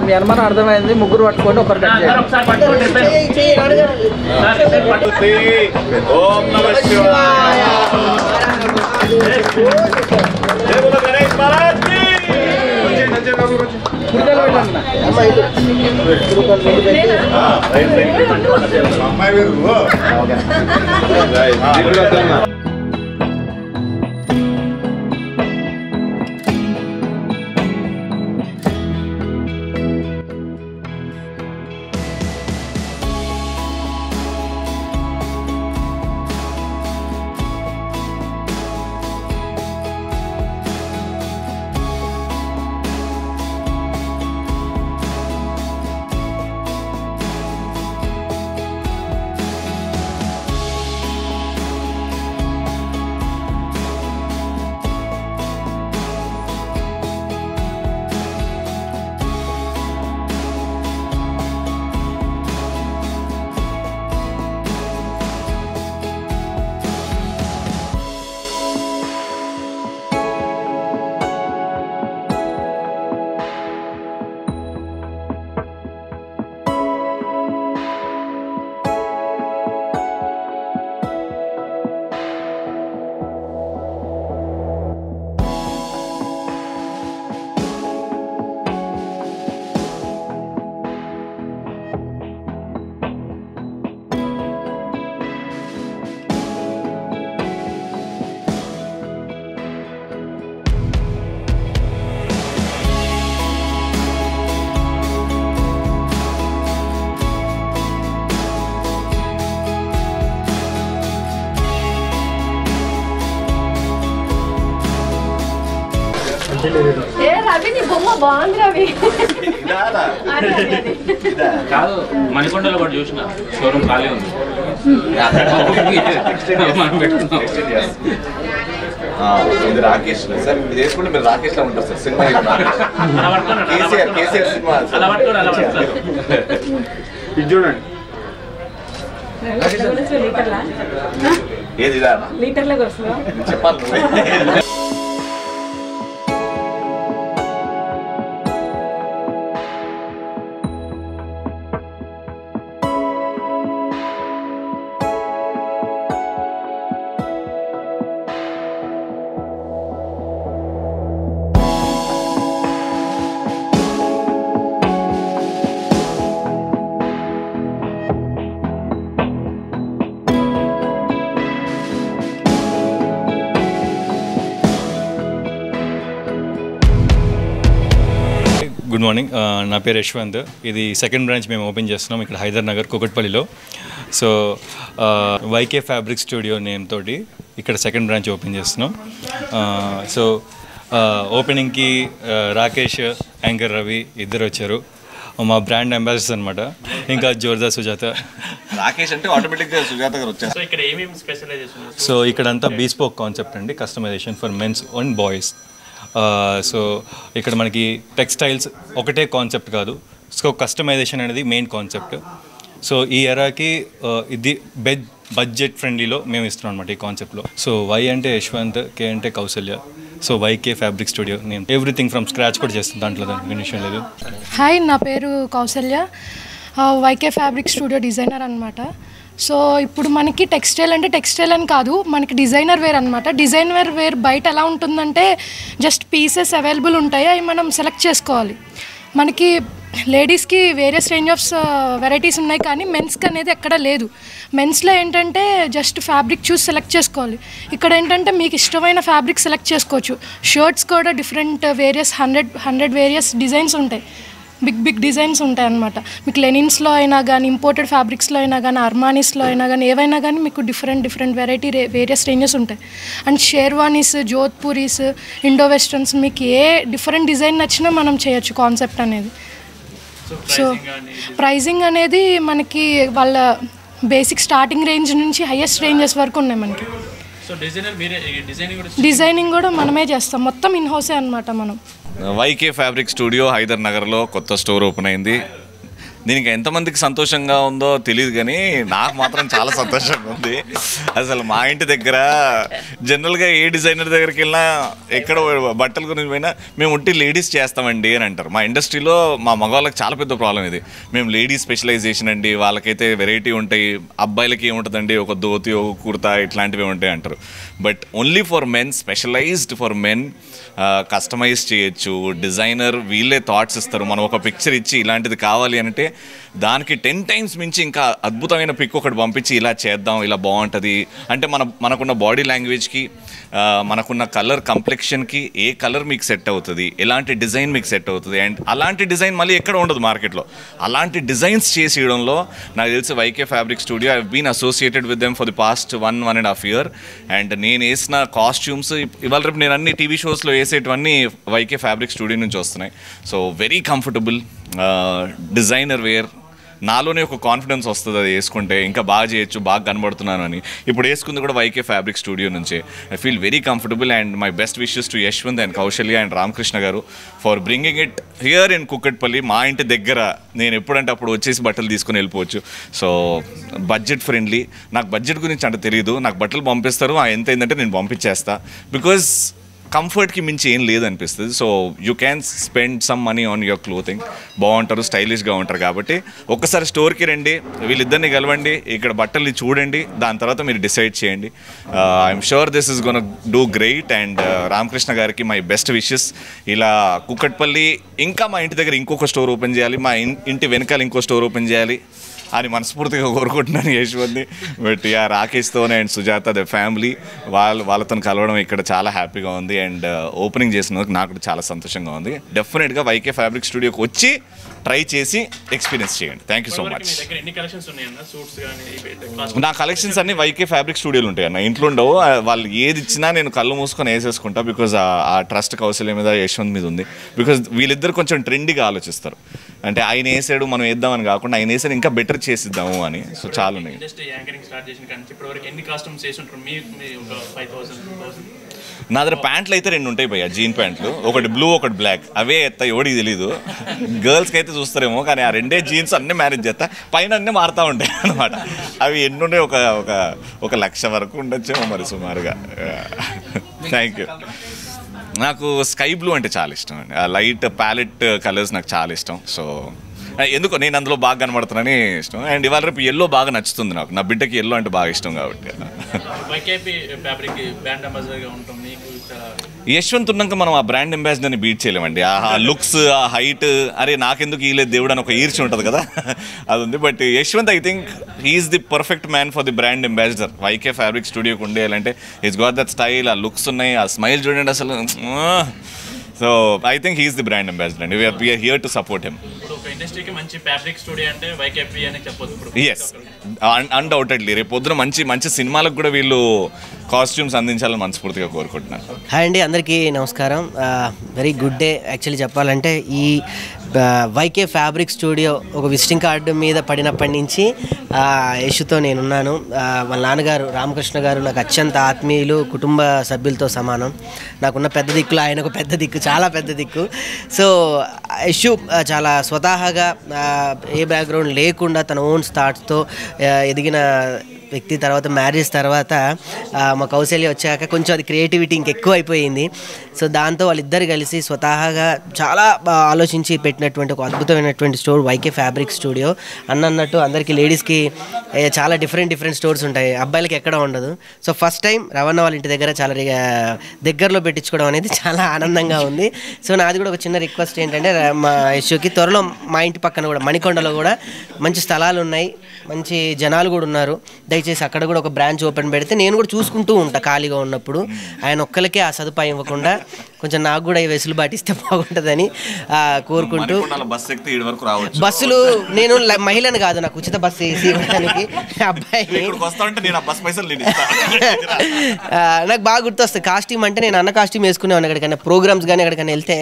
మీ అనుమానం అర్థమైంది. ముగ్గురు పట్టుకోండి, ఒకరు కట్ రవి నీ బొమ్మ బాగుంది రవి. కాదు మణికొండలో కూడా చూసిన షోరూమ్ ఖాళీ ఉంది. ఇది రాకేష్ సార్, మీరు చేసుకుంటే మీరు రాకేష్ లా ఉంటారు సార్. సినిమా కేసీఆర్ సినిమా ఇది చూడండి. ఏది లీటర్లకు వస్తుందా చెప్పాలి. గుడ్ మార్నింగ్, నా పేరు యశ్వంత్. ఇది సెకండ్ బ్రాంచ్ మేము ఓపెన్ చేస్తున్నాం ఇక్కడ హైదర్ నగర్ కూకట్పల్లిలో. So YK fabric studio name తోటి ఇక్కడ సెకండ్ బ్రాంచ్ ఓపెన్ చేస్తున్నాం. సో ఓపెనింగ్కి రాకేష్, యాంకర్ రవి ఇద్దరు వచ్చారు, మా బ్రాండ్ అంబాసిడర్స్ అనమాట. ఇంకా జోర్దా సుజాత. రాకేష్ అంటే ఆటోమేటిక్గా సుజాత గారు వచ్చారు. సో ఇక్కడ ఏమేమి స్పెషలైజేషన్? సో ఇక్కడంతా బీస్పోక్ కాన్సెప్ట్ అండి, customization for mens and boys. So ఇక్కడ మనకి టెక్స్టైల్స్ ఒకటే కాన్సెప్ట్ కాదు, సో కస్టమైజేషన్ అనేది మెయిన్ కాన్సెప్ట్. సో ఈ ఎరాకి ఇది బడ్జెట్ ఫ్రెండ్లీలో మేము ఇస్తున్నాం అనమాట ఈ కాన్సెప్ట్లో. సో వై అంటే యశ్వంత్, కే అంటే Kausalya. So YK fabric studio నేను ఎవ్రీథింగ్ ఫ్రమ్ స్క్రాచ్ కూడా చేస్తాను, దాంట్లో దాని విషయం లేదు. హాయ్, నా పేరు Kausalya, YK fabric studio designer అనమాట. సో ఇప్పుడు మనకి టెక్స్టైల్ అంటే టెక్స్టైల్ అని కాదు, మనకి డిజైనర్ వేర్ అనమాట. డిజైనర్ వేర్ బయట ఎలా ఉంటుందంటే జస్ట్ పీసెస్ అవైలబుల్ ఉంటాయి, అవి మనం సెలెక్ట్ చేసుకోవాలి. మనకి లేడీస్కి వేరియస్ రేంజ్ ఆఫ్ వెరైటీస్ ఉన్నాయి, కానీ మెన్స్కి అనేది ఎక్కడ లేదు. మెన్స్లో ఏంటంటే జస్ట్ ఫ్యాబ్రిక్ చూసి సెలెక్ట్ చేసుకోవాలి. ఇక్కడ ఏంటంటే మీకు ఇష్టమైన ఫ్యాబ్రిక్ సెలెక్ట్ చేసుకోవచ్చు. షర్ట్స్ కూడా different various hundred various designs ఉంటాయి, బిగ్ డిజైన్స్ ఉంటాయి అన్నమాట. మీకు లెనిన్స్లో అయినా కానీ, ఇంపోర్టెడ్ ఫ్యాబ్రిక్స్లో అయినా కానీ, అర్మానీస్లో అయినా కానీ, ఏవైనా కానీ మీకు డిఫరెంట్ వెరైటీ వేరియస్ రేంజెస్ ఉంటాయి. And sherwanis, jodhpuris, Indo westerns, మీకు ఏ డిఫరెంట్ డిజైన్ నచ్చినా మనం చేయొచ్చు కాన్సెప్ట్ అనేది. సో ప్రైజింగ్ అనేది మనకి వాళ్ళ బేసిక్ స్టార్టింగ్ రేంజ్ నుంచి హైయెస్ట్ రేంజెస్ వరకు ఉన్నాయి మనకి. డిజైనింగ్ కూడా మనమే చేస్తాం, మొత్తం ఇన్ హౌసే అనమాట. మనం వైకే ఫ్యాబ్రిక్ స్టూడియో హైదర్ నగర్లో కొత్త స్టోర్ ఓపెన్ అయింది. దీనికి ఎంతమందికి సంతోషంగా ఉందో తెలియదు కానీ నాకు మాత్రం చాలా సంతోషంగా ఉంది. అసలు మా ఇంటి దగ్గర జనరల్గా ఏ డిజైనర్ దగ్గరికి వెళ్ళినా ఎక్కడ బట్టల గురించి పోయినా మేము ఉంటే లేడీస్ చేస్తామండి అని అంటారు. మా ఇండస్ట్రీలో మా మగవాళ్ళకి చాలా పెద్ద ప్రాబ్లం ఇది. మేము లేడీస్ స్పెషలైజేషన్ అండి, వాళ్ళకైతే వెరైటీ ఉంటాయి, అబ్బాయిలకి ఏముంటుందండి ఒక ధోతి ఒక కుర్తా ఇట్లాంటివి ఉంటాయి అంటారు. But only for men, specialised for men, customise చేయొచ్చు. డిజైనర్ వీళ్ళే థాట్స్ ఇస్తారు. మనం ఒక పిక్చర్ ఇచ్చి ఇలాంటిది కావాలి అంటే దానికి 10 times మించి ఇంకా అద్భుతమైన పిక్ ఒకటి పంపించి ఇలా చేద్దాం, ఇలా బాగుంటుంది అంటే మనకున్న బాడీ లాంగ్వేజ్కి, మనకున్న కలర్ కంప్లెక్షన్కి ఏ కలర్ మీకు సెట్ అవుతుంది, ఎలాంటి డిజైన్ మీకు సెట్ అవుతుంది, అండ్ అలాంటి డిజైన్ మళ్ళీ ఎక్కడ ఉండదు మార్కెట్లో. అలాంటి డిజైన్స్ చేసేయడంలో నాకు తెలిసి YK fabric studio I been associated with them for the past 1.5 years. And నేను వేసిన కాస్ట్యూమ్స్ ఇవాళ రేపు నేను అన్ని టీవీ షోస్లో వేసేటివన్నీ వైకే ఫ్యాబ్రిక్ స్టూడియో నుంచి వస్తున్నాయి. So very comfortable designer wear. నాలోనే ఒక కాన్ఫిడెన్స్ వస్తుంది అది వేసుకుంటే, ఇంకా బాగా చేయొచ్చు, బాగా కనబడుతున్నాను అని. ఇప్పుడు వేసుకుంది కూడా వైకే ఫ్యాబ్రిక్ స్టూడియో నుంచే. I feel very comfortable and my best wishes to Yashwanth and Kausalya and Ramakrishna garu for bringing it here in Kukatpally. మా ఇంటి దగ్గర నేను ఎప్పుడంటే అప్పుడు వచ్చేసి బట్టలు తీసుకుని వెళ్ళిపోవచ్చు. So budget friendly. నాకు బడ్జెట్ గురించి అంటే తెలియదు, నాకు బట్టలు పంపిస్తారు, ఎంత అయిందంటే నేను పంపించేస్తా. బికాజ్ కంఫర్ట్కి మించి ఏం లేదనిపిస్తుంది. So you can spend some money on your clothing. బాగుంటారు, స్టైలిష్గా ఉంటారు. కాబట్టి ఒక్కసారి స్టోర్కి రండి, వీళ్ళిద్దరిని కలవండి, ఇక్కడ బట్టల్ని చూడండి, దాని తర్వాత మీరు డిసైడ్ చేయండి. I'm sure this is gonna do great. And Ramakrishna గారికి మై బెస్ట్ విషెస్. ఇలా కుక్కట్పల్లి ఇంకా మా ఇంటి దగ్గర ఇంకొక స్టోర్ ఓపెన్ చేయాలి, మా ఇంటి వెనకాల ఇంకో స్టోర్ ఓపెన్ చేయాలి అని మనస్ఫూర్తిగా కోరుకుంటున్నాను యశ్వంత్ని. బట్ రాకేష్తోనే అండ్ సుజాత ద ఫ్యామిలీ వాళ్ళతో కలవడం ఇక్కడ చాలా హ్యాపీగా ఉంది. అండ్ ఓపెనింగ్ చేసినందుకు నాకు కూడా చాలా సంతోషంగా ఉంది. డెఫినెట్గా వైకే ఫ్యాబ్రిక్ స్టూడియోకి వచ్చి ట్రై చేసి ఎక్స్పీరియన్స్ చేయండి. Thank you so much. నా కలెక్షన్స్ అన్ని వైకే ఫ్యాబ్రిక్ స్టూడియోలు ఉంటాయి అన్న, ఇంట్లో ఉండవు. వాళ్ళు ఏది ఇచ్చినా నేను కళ్ళు మూసుకొని వేసేసుకుంటా. బికాజ్ ఆ ట్రస్ట్ కౌశల్య మీద, యశ్వంత్ మీద ఉంది. బికాజ్ వీళ్ళిద్దరు కొంచెం ట్రెండీగా ఆలోచిస్తారు. అంటే ఆయన వేసాడు మనం వేద్దామని కాకుండా ఆయన వేసాడు ఇంకా బెటర్ చేసిద్దాము అని. సో చాలా ఉన్నాయి. నా దగ్గర ప్యాంట్లు అయితే 2 ఉంటాయి భయ్య, జీన్ ప్యాంట్లు, ఒకటి బ్లూ ఒకటి బ్లాక్. అవే ఎత్తా, ఎవడికి తెలీదు. గర్ల్స్కి అయితే చూస్తారేమో, కానీ ఆ 2 జీన్స్ అన్నీ మేనేజ్ చేస్తా. పైన అన్నీ మారుతూ ఉంటాయి అనమాట. అవి ఎన్ని ఉన్నాయి, ఒక 1,00,000 వరకు ఉండొచ్చేమో మరి సుమారుగా. Thank you. నాకు స్కై బ్లూ అంటే చాలా ఇష్టం అండి. ఆ లైట్ ప్యాలెట్ కలర్స్ నాకు చాలా ఇష్టం. సో ఎందుకో నేను అందులో బాగా కనబడుతున్నానని ఇష్టం. అండ్ ఇవాళ రేపు ఎల్లో బాగా నచ్చుతుంది నాకు. నా బిడ్డకి ఎల్లో అంటే బాగా ఇష్టం కాబట్టి. యశ్వంత్ ఉన్నాక మనం ఆ బ్రాండ్ అంబాసిడర్ని బీట్ చేయలేమండి. ఆ లుక్స్, ఆ హైట్, అరే నాకెందుకు ఈలేదు దేవుడు అని ఒక ఈర్చి ఉంటుంది కదా, అది ఉంది. But Yashwant I think he's the perfect man for the brand ambassador. YK fabric స్టూడియోకి ఉండేయాలంటే ఈస్ గాట్ దట్ స్టైల్, ఆ లుక్స్ ఉన్నాయి, ఆ స్మైల్ చూడండి అసలు. So I think he's the brand ambassador and we're here to support him. Yes, undoubtedly రేపు పొద్దున మంచి సినిమాలకు కూడా వీళ్ళు కాస్ట్యూమ్స్ అందించాలని మనస్ఫూర్తిగా కోరుకుంటున్నాను. హాయ్ అండి, అందరికీ నమస్కారం. Very good day. యాక్చువల్లీ చెప్పాలంటే ఈ వైకే ఫ్యాబ్రిక్ స్టూడియో ఒక విజిటింగ్ కార్డు మీద పడినప్పటి నుంచి యశుతో నేనున్నాను. వాళ్ళ నాన్నగారు రామకృష్ణ గారు నాకు అత్యంత ఆత్మీయులు, కుటుంబ సభ్యులతో సమానం. నాకున్న పెద్ద దిక్కులు ఆయన ఒక పెద్ద దిక్కు, చాలా పెద్ద దిక్కు. సో యశు చాలా స్వతహాగా ఏ బ్యాక్గ్రౌండ్ లేకుండా తన ఓన్ థాట్స్తో ఎదిగిన వ్యక్తి. తర్వాత మ్యారేజ్ తర్వాత మా కౌశల్య వచ్చాక కొంచెం అది క్రియేటివిటీ ఇంకెక్కువ అయిపోయింది. సో దాంతో వాళ్ళిద్దరు కలిసి స్వతహాగా చాలా ఆలోచించి పెట్టినటువంటి ఒక అద్భుతమైనటువంటి స్టోర్ వైకే ఫ్యాబ్రిక్ స్టూడియో. అన్నట్టు అందరికీ లేడీస్కి చాలా డిఫరెంట్ స్టోర్స్ ఉంటాయి, అబ్బాయిలకి ఎక్కడ ఉండదు. సో ఫస్ట్ టైం రవణ వాళ్ళ ఇంటి దగ్గర చాలా దగ్గరలో పెట్టించుకోవడం అనేది చాలా ఆనందంగా ఉంది. సో నాది కూడా ఒక చిన్న రిక్వెస్ట్ ఏంటంటే మా యశుకి త్వరలో మా ఇంటి పక్కన కూడా మణికొండలో కూడా మంచి స్థలాలు ఉన్నాయి, మంచి జనాలు కూడా ఉన్నారు. దయచేసి అక్కడ కూడా ఒక బ్రాంచ్ ఓపెన్ పెడితే నేను కూడా చూసుకుంటూ ఉంటా ఖాళీగా ఉన్నప్పుడు. ఆయన ఒక్కరికే ఆ సదుపాయం ఇవ్వకుండా కొంచెం నాకు కూడా ఈ వెసులుబాటు ఇస్తే బాగుంటుందని కోరుకుంటూ. బస్సులు నేను మహిళను కాదు, నాకు ఉచిత బస్సు వేసి ఇవ్వడానికి అబ్బాయి నాకు బాగా గుర్తొస్తుంది. కాస్ట్యూమ్ అంటే నేను అన్న కాస్ట్యూమ్ వేసుకునేవాడిని. ఎక్కడికైనా ప్రోగ్రామ్స్ కానీ ఎక్కడికైనా వెళ్తే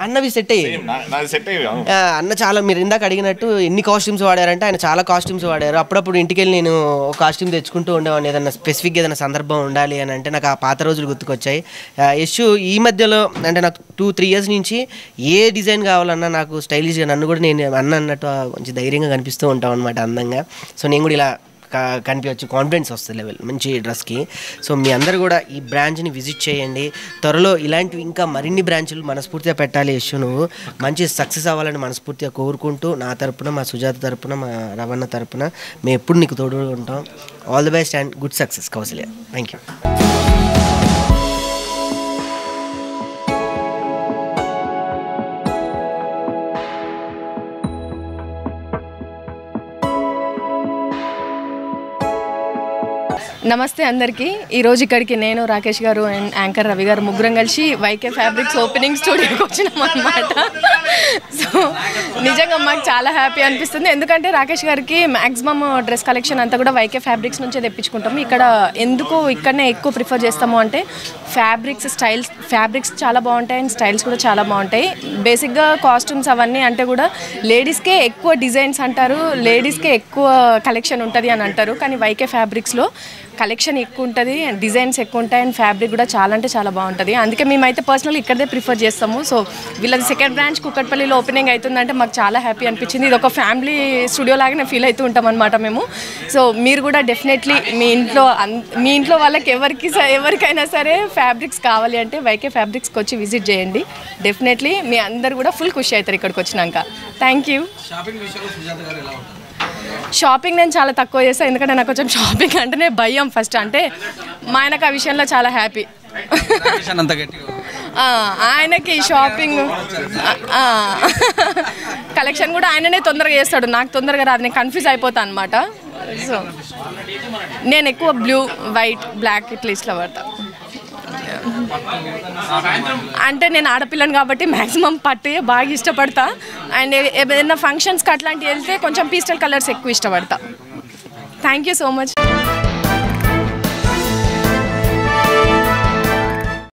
అన్నవి సెట్ అయ్యి అన్న చాలా, మీరు ఇందాక అడిగినట్టు ఎన్ని కాస్ట్యూమ్స్ వాడారంటే ఆయన చాలా కాస్ట్యూమ్స్ వాడారు. అప్పుడప్పుడు ఇంటికి వెళ్ళి నేను ఒక కాస్ట్యూమ్ తెచ్చుకుంటూ ఉండేవాడిని. ఏదైనా స్పెసిఫిక్గా ఏదైనా సందర్భం ఉండాలి అని అంటే నాకు ఆ పాత రోజులు గుర్తుకొచ్చాయి. యశ్ ఈ మధ్యలో అంటే నాకు 2-3 ఇయర్స్ నుంచి ఏ డిజైన్ కావాలన్నా నాకు స్టైలిష్గా నన్ను కూడా నేను అన్నట్టు మంచి ధైర్యంగా కనిపిస్తూ ఉంటాం అనమాట అందంగా. సో నేను కూడా ఇలా కనిపించవచ్చు, కాన్ఫిడెన్స్ వస్తుంది లెవెల్ మంచి డ్రెస్కి. సో మీ అందరు కూడా ఈ బ్రాంచ్ని విజిట్ చేయండి. త్వరలో ఇలాంటివి ఇంకా మరిన్ని బ్రాంచ్లు మనస్ఫూర్తిగా పెట్టాలి. యశ్ నువ్వు మంచి సక్సెస్ అవ్వాలని మనస్ఫూర్తిగా కోరుకుంటూ నా తరపున, మా సుజాత తరపున, మా రవణ తరపున మేము ఎప్పుడు నీకు తోడు ఉంటాం. All the best and good success Kausalya. Thank you. నమస్తే అందరికీ. ఈరోజు ఇక్కడికి నేను, రాకేష్ గారు అండ్ యాంకర్ రవి గారు ముగ్గురం కలిసి వైకే ఫ్యాబ్రిక్స్ ఓపెనింగ్ స్టూడియోకి వచ్చినాం అన్నమాట. సో నిజంగా మాకు చాలా హ్యాపీ అనిపిస్తుంది. ఎందుకంటే రాకేష్ గారికి మ్యాక్సిమం డ్రెస్ కలెక్షన్ అంతా కూడా వైకే ఫ్యాబ్రిక్స్ నుంచే తెప్పించుకుంటాము. ఇక్కడనే ఎక్కువ ప్రిఫర్ చేస్తాము అంటే ఫ్యాబ్రిక్స్ చాలా బాగుంటాయి అండ్ స్టైల్స్ కూడా చాలా బాగుంటాయి. బేసిక్గా కాస్ట్యూమ్స్ అవన్నీ అంటే కూడా లేడీస్కే ఎక్కువ డిజైన్స్ అంటారు, లేడీస్కే ఎక్కువ కలెక్షన్ ఉంటుంది అని అంటారు. కానీ వైకే ఫ్యాబ్రిక్స్లో కలెక్షన్ ఎక్కువ ఉంటుంది, డిజైన్స్ ఎక్కువ ఉంటాయి అండ్ ఫ్యాబ్రిక్ కూడా చాలా అంటే చాలా బాగుంటుంది. అందుకే మేమైతే పర్సనల్గా ఇక్కడే ప్రిఫర్ చేస్తాము. సో వీళ్ళది సెకండ్ బ్రాంచ్ కుక్కట్పల్లిలో ఓపెనింగ్ అవుతుందంటే మాకు చాలా హ్యాపీ అనిపించింది. ఇది ఒక ఫ్యామిలీ స్టూడియో లాగానే ఫీల్ అవుతూ ఉంటాం అనమాట మేము. సో మీరు కూడా డెఫినెట్లీ మీ ఇంట్లో వాళ్ళకి ఎవరికైనా సరే ఫ్యాబ్రిక్స్ కావాలి అంటే వైకే ఫ్యాబ్రిక్స్కి వచ్చి విజిట్ చేయండి. డెఫినెట్లీ మీ అందరు కూడా ఫుల్ ఖుషి అవుతారు ఇక్కడికి వచ్చినాక. Thank you. షాపింగ్ నేను చాలా తక్కువ చేస్తాను, ఎందుకంటే నాకు కొంచెం షాపింగ్ అంటేనే భయం ఫస్ట్. అంటే మా ఆయనకు ఆ విషయంలో చాలా హ్యాపీ. ఆయనకి షాపింగ్ కలెక్షన్ కూడా ఆయననే తొందరగా చేస్తాడు, నాకు తొందరగా రాదు, నేను కన్ఫ్యూజ్ అయిపోతాను అనమాట. సో నేను ఎక్కువ బ్లూ, వైట్, బ్లాక్ ఇట్లా పడతా. అంటే నేను ఆడపిల్లని కాబట్టి మ్యాక్సిమం పట్టు బాగా ఇష్టపడతా. అండ్ ఏదైనా ఫంక్షన్స్కి అట్లాంటివి వెళ్తే కొంచెం పీస్టల్ కలర్స్ ఎక్కువ ఇష్టపడతా. Thank you so much.